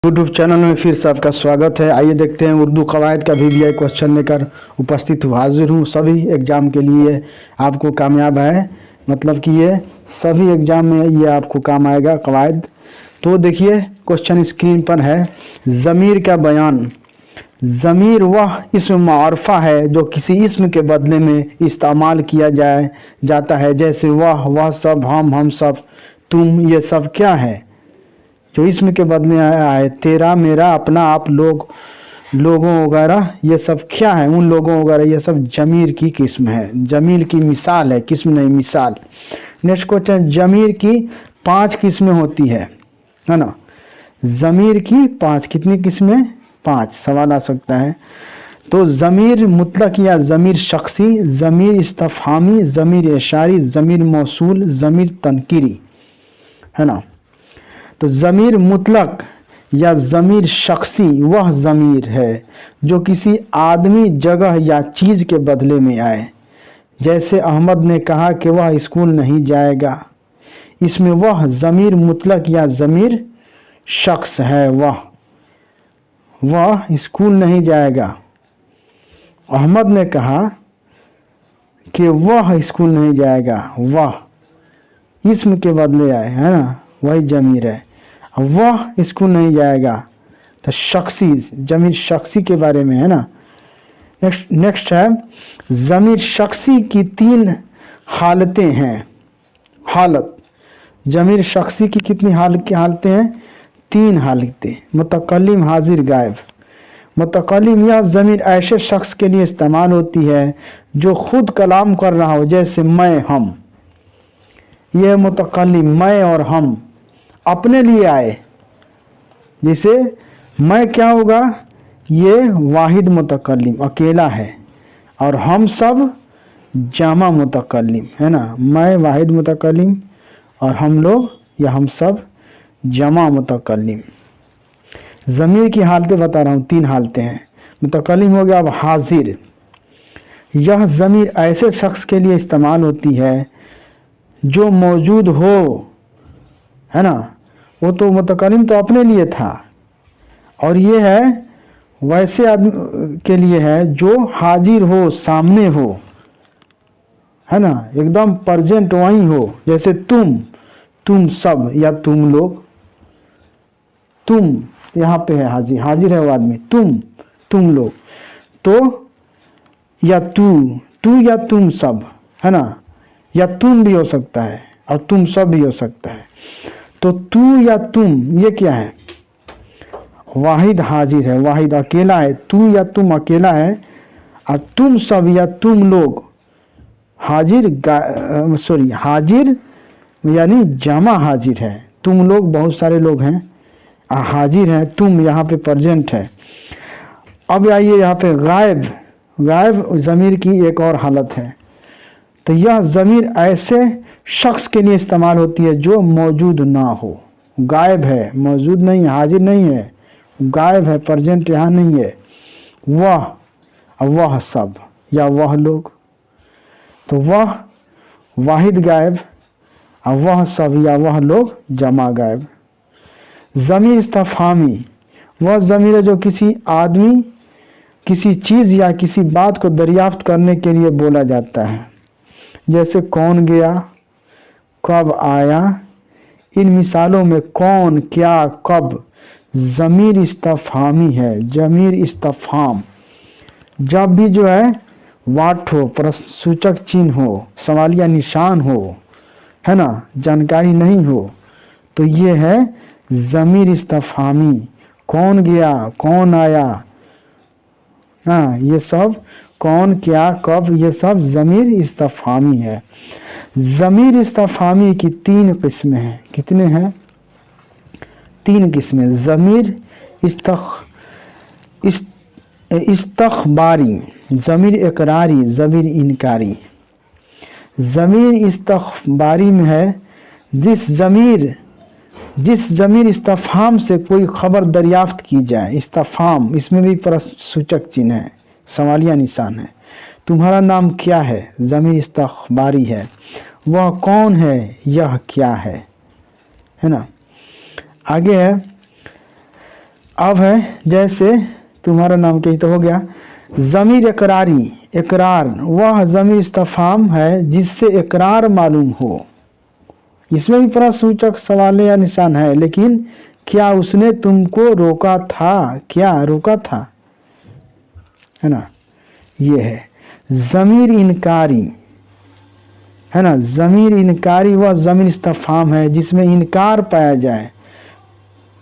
YouTube channel में फिर से आपका स्वागत है। आइए देखते हैं उर्दू कवायद का VVI क्वेश्चन लेकर उपस्थित हाजिर हूँ। सभी एग्ज़ाम के लिए आपको कामयाब है, मतलब कि ये सभी एग्ज़ाम में ये आपको काम आएगा कवायद। तो देखिए क्वेश्चन स्क्रीन पर है। ज़मीर का बयान। ज़मीर वह इसम मारफा है जो किसी इसम के बदले में इस्तेमाल किया जाता है, जैसे वह सब, हम सब, तुम, ये सब क्या है जो इसम के बदले आया है। तेरा, मेरा, अपना, आप, लोग, लोगों वगैरह, ये सब क्या है, उन लोगों वगैरह, ये सब जमीर की किस्म है, जमीर की मिसाल है, किस्म नहीं मिसाल। नेक्स्ट क्वेश्चन, जमीर की 5 किस्में होती है ना। जमीर की 5 कितनी किस्में? 5 सवाल आ सकता है। तो ज़मीर मुतलक या ज़मीर शख्सी, ज़मीर इस्तफ़हामी, ज़मीर इशारी, ज़मीर मौसूल, ज़मीर तनकीरी, है ना। तो ज़मीर मुतलक या ज़मीर शख्सी वह ज़मीर है जो किसी आदमी, जगह या चीज़ के बदले में आए। जैसे अहमद ने कहा कि वह स्कूल नहीं जाएगा। इसमें वह ज़मीर मुतलक या ज़मीर शख्स है। वह स्कूल नहीं जाएगा। अहमद ने कहा कि वह स्कूल नहीं जाएगा। वह इसम के बदले आए, है ना, वही ज़मीर है। वह स्कूल नहीं जाएगा तो शख्सी, ज़मीर शख्सी के बारे में है ना। नेक्स्ट है, ज़मीर शख्सी की 3 हालतें हैं। हालत, ज़मीर शख्सी की कितनी हालतें हैं? 3 हालतें। मुतकल्लिम, हाजिर, गायब। मुतकल्लिम यह ज़मीर ऐसे शख्स के लिए इस्तेमाल होती है जो खुद कलाम कर रहा हो, जैसे मैं, हम। यह मुतकल्लिम मैं और हम अपने लिए आए। जैसे मैं क्या होगा, ये वाहिद मुतकल्लिम अकेला है, और हम सब जामा मुतकल्लिम, है ना। मैं वाहिद मुतकल्लिम और हम लोग या हम सब जमा मुतकल्लिम। ज़मीर की हालतें बता रहा हूँ, 3 हालतें हैं। मुतकल्लिम हो गया। अब हाजिर, यह ज़मीर ऐसे शख्स के लिए इस्तेमाल होती है जो मौजूद हो, है ना। वो तो मुतकल्लिम तो अपने लिए था, और ये है वैसे आदमी के लिए है जो हाजिर हो, सामने हो, है ना, एकदम प्रेजेंट वहीं हो। जैसे तुम सब या तुम लोग। तुम यहाँ पे है हाजिर, हाजिर है वो आदमी। तुम लोग। तो या तू या तुम सब, है ना, या तुम भी हो सकता है और तुम सब भी हो सकता है। तो तू या तुम ये क्या है? वाहिद हाजिर है, वाहिद अकेला है। तू या तुम अकेला है, और तुम सब या तुम लोग हाजिर, हाजिर यानी जमा हाजिर है। तुम लोग बहुत सारे लोग हैं, हाजिर हैं। तुम यहाँ पे प्रेजेंट है। अब आइए यहाँ पे गायब। गायब ज़मीर की एक और हालत है। तो यह ज़मीर ऐसे शख्स के लिए इस्तेमाल होती है जो मौजूद ना हो। गायब है, मौजूद नहीं है, हाजिर नहीं है, गायब है, प्रेजेंट यहाँ नहीं है। वह सब या वह लोग। तो वह वाहिद गायब, और वह सब या वह लोग जमा गायब। ज़मीर इस्तफ़हामी वह ज़मीर है जो किसी आदमी, किसी चीज़ या किसी बात को दरियाफ्त करने के लिए बोला जाता है। जैसे कौन गया, कब आया। इन मिसालों में कौन, क्या, कब ज़मीर इस्तफ़हामी है। ज़मीर इस्तफ़हाम जब भी जो है वाट हो, प्रश्नसूचक चिन्ह हो, सवालिया निशान हो, है ना, जानकारी नहीं हो, तो ये है ज़मीर इस्तफ़हामी। कौन गया, कौन आया, हाँ, ये सब कौन, क्या, कब, ये सब ज़मीर इस्तफ़हामी है। ज़मीर इस्तफ़हामी की 3 किस्में हैं। कितने हैं? 3 किस्में। ज़मीर इस्तख़बारी, ज़मीर इकरारी, ज़मीर इनकारी। ज़मीर इस्तख़बारी में है जिस ज़मीर इस्तफ़हाम से कोई खबर दरियाफ्त की जाए। इस्तफ़हाम, इसमें भी प्रश्नसूचक चिन्ह है, सवालिया निशान है। तुम्हारा नाम क्या है? ज़मीर इस्तख़बारी है। वह कौन है? यह क्या है ना। आगे है अब है जैसे तुम्हारा नाम क्या, तो हो गया ज़मीर इकरारी। इकरार वह ज़मीर इस्तिफ़हाम है जिससे इकरार मालूम हो। इसमें भी प्रश्नसूचक सवाल या निशान है, लेकिन क्या उसने तुमको रोका था, क्या रोका था, है ना। ये है ज़मीर इनकारी, है ना। ज़मीर इनकारी वह ज़मीर इस्तिफ़हाम है जिसमें इनकार पाया जाए।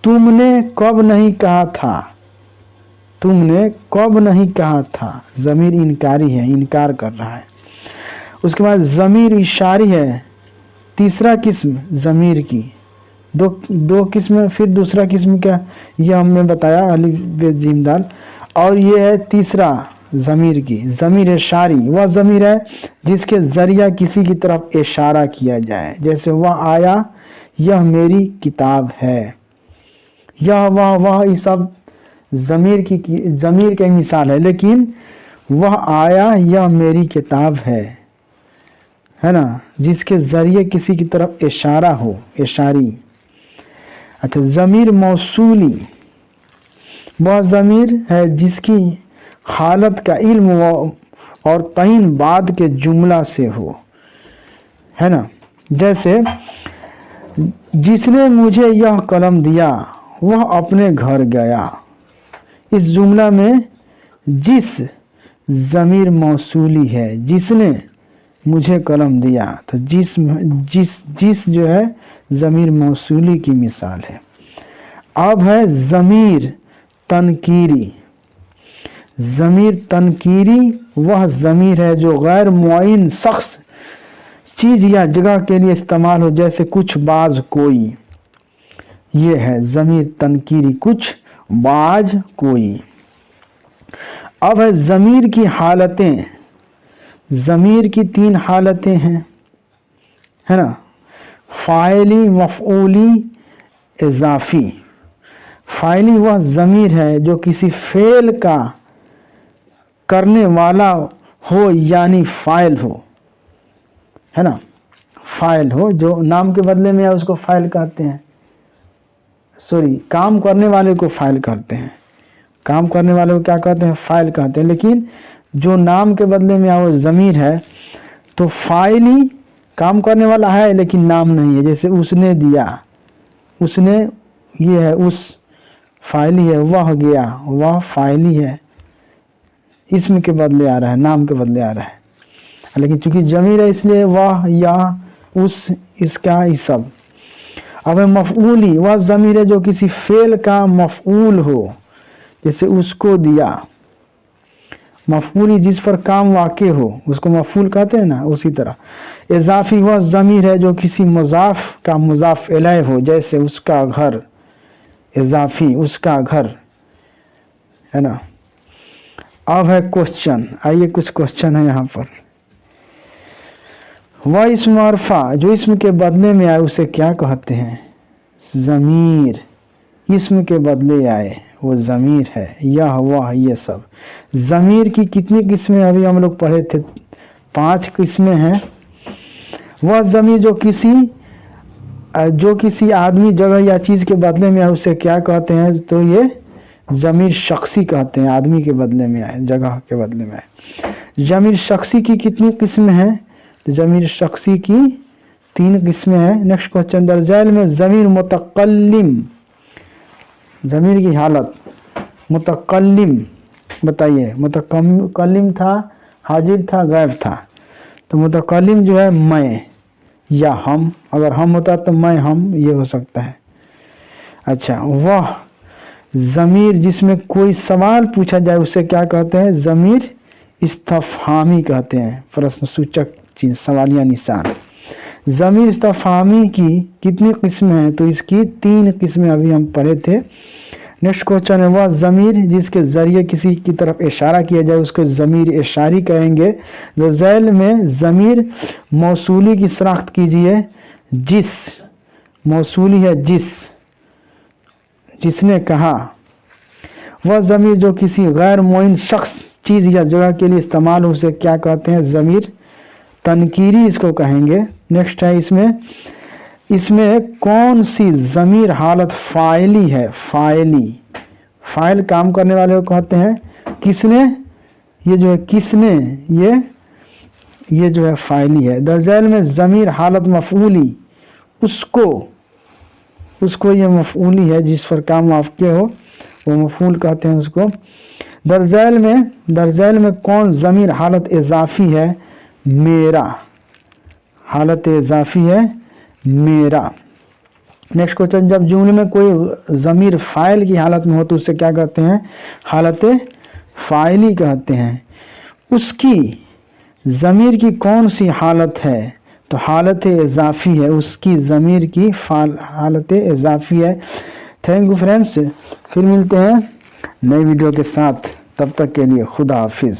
तुमने कब नहीं कहा था, तुमने कब नहीं कहा था, ज़मीर इनकारी है, इनकार कर रहा है। उसके बाद ज़मीर इशारी है, तीसरा किस्म ज़मीर की। दो किस्म, फिर दूसरा किस्म क्या, ये हमने बताया अलिफ बे जीम दाल। और ये है तीसरा ज़मीर की, ज़मीर इशारी वह ज़मीर है जिसके ज़रिया किसी की तरफ इशारा किया जाए। जैसे वह आया, यह मेरी किताब है, यह वह ये सब ज़मीर की मिसाल है। लेकिन वह आया, यह मेरी किताब है ना, जिसके ज़रिए किसी की तरफ इशारा हो, इशारी। अच्छा, ज़मीर मौसूली वह ज़मीर है जिसकी हालत का इल्म और तईन बाद के जुमला से हो, है ना। जैसे जिसने मुझे यह कलम दिया वह अपने घर गया। इस जुमला में जिस ज़मीर मौसूली है, जिसने मुझे कलम दिया, तो जिस जो है ज़मीर मौसूली की मिसाल है। अब है ज़मीर तनकीरी। ज़मीर तनकीरी वह ज़मीर है जो गैर मुअय्यन शख्स, चीज़ या जगह के लिए इस्तेमाल हो, जैसे कुछ, बाज, कोई। ये है ज़मीर तनकीरी, कुछ, बाज, कोई। अब है ज़मीर की हालतें। ज़मीर की 3 हालतें हैं, है ना। फ़ाइली, मफ़ऊली, इज़ाफ़ी। फ़ाइली वह ज़मीर है जो किसी फ़ेल का करने वाला हो, यानी फ़ाइल हो, है ना। फ़ाइल हो, जो नाम के बदले में है उसको फ़ाइल कहते हैं। सॉरी, काम करने वाले को फ़ाइल कहते हैं। काम करने वाले को क्या कहते हैं, फ़ाइल कहते हैं। लेकिन जो नाम के बदले में वो ज़मीर है, तो फ़ाइली काम करने वाला है लेकिन नाम नहीं है। जैसे उसने दिया, उसने, ये है उस, फ़ाइली है। वह गया, वह फ़ाइली है, इसम के बदले आ रहा है, नाम के बदले आ रहा है। लेकिन चूंकि ज़मीर है इसलिए वह, या, उस, इसका, इस सब। अब है मफ़ऊली वह ज़मीर है जो किसी फ़ेल का मफ़ऊल हो, जैसे उसको दिया। मफ़ऊली जिस पर काम वाक़े हो उसको मफ़ऊल कहते हैं ना, उसी तरह। इज़ाफ़ी वह ज़मीर है जो किसी मुज़ाफ़ का मुज़ाफ़ इलैह हो, जैसे उसका घर। इज़ाफ़ी, उसका घर, है ना। अब है क्वेश्चन, आइए कुछ क्वेश्चन है यहाँ पर। वह इस्म मरफ़ा जो इसम के बदले में आए उसे क्या कहते हैं, ज़मीर। इसम के बदले आए वो ज़मीर है, यह, वह, ये सब। ज़मीर की कितनी किस्में अभी हम लोग पढ़े थे, 5 किस्में हैं। वह ज़मीर जो किसी आदमी, जगह या चीज़ के बदले में आए उसे क्या कहते हैं, तो ये ज़मीर शख्सी कहते हैं। आदमी के बदले में आए, जगह के बदले में आए। ज़मीर शख्सी की कितनी किस्में हैं, ज़मीर शख्सी की 3 किस्में हैं। नेक्स्ट क्वेश्चन, दरजैल में ज़मीर मुतकल्लिम, ज़मीर की हालत। मुतकल्लिम बताइए, मुतकल्लिम था, हाजिर था, गायब था। तो मुतकल्लिम जो है मैं या हम, अगर हम होता तो मैं, हम, ये हो सकता है। अच्छा, वह ज़मीर जिसमें कोई सवाल पूछा जाए उसे क्या कहते हैं, ज़मीर इस्तिफ़हामी कहते हैं। प्रश्नसूचक चीज़, सवालिया निशान। ज़मीर इस्तिफ़हामी की कितनी किस्में हैं, तो इसकी 3 किस्में अभी हम पढ़े थे। नेक्स्ट क्वेश्चन है, वह ज़मीर जिसके ज़रिए किसी की तरफ इशारा किया जाए उसको ज़मीर इशारी कहेंगे। ज़ैल में ज़मीर मौसूली की शनाख्त कीजिए। जिस मौसूली है, जिसने कहा। वह ज़मीर जो किसी गैर मुअय्यन शख्स, चीज़ या जगह के लिए इस्तेमाल हो उसे क्या कहते हैं, ज़मीर तनकीरी इसको कहेंगे। नेक्स्ट है, इसमें कौन सी ज़मीर हालत फ़ाइली है, फ़ाइली फाइल काम करने वाले को कहते हैं किसने, ये जो है किसने, ये जो है फाइली है। दर्जैल में ज़मीर हालत मफ़ऊली, उसको ये मफ़ऊली है जिस पर काम आप किए हो वो मफ़ऊल कहते हैं उसको। दर्जैल में कौन ज़मीर हालत इज़ाफ़ी है, मेरा, हालत इज़ाफ़ी है मेरा। नेक्स्ट क्वेश्चन, जब जुमले में कोई ज़मीर फ़ाइल की हालत में हो तो उसे क्या कहते हैं, हालत फ़ाइली कहते हैं। उसकी ज़मीर की कौन सी हालत है, तो हालत इज़ाफ़ी है, उसकी ज़मीर की हालत इज़ाफ़ी है। थैंक यू फ्रेंड्स, फिर मिलते हैं नई वीडियो के साथ, तब तक के लिए खुदा हाफिज़।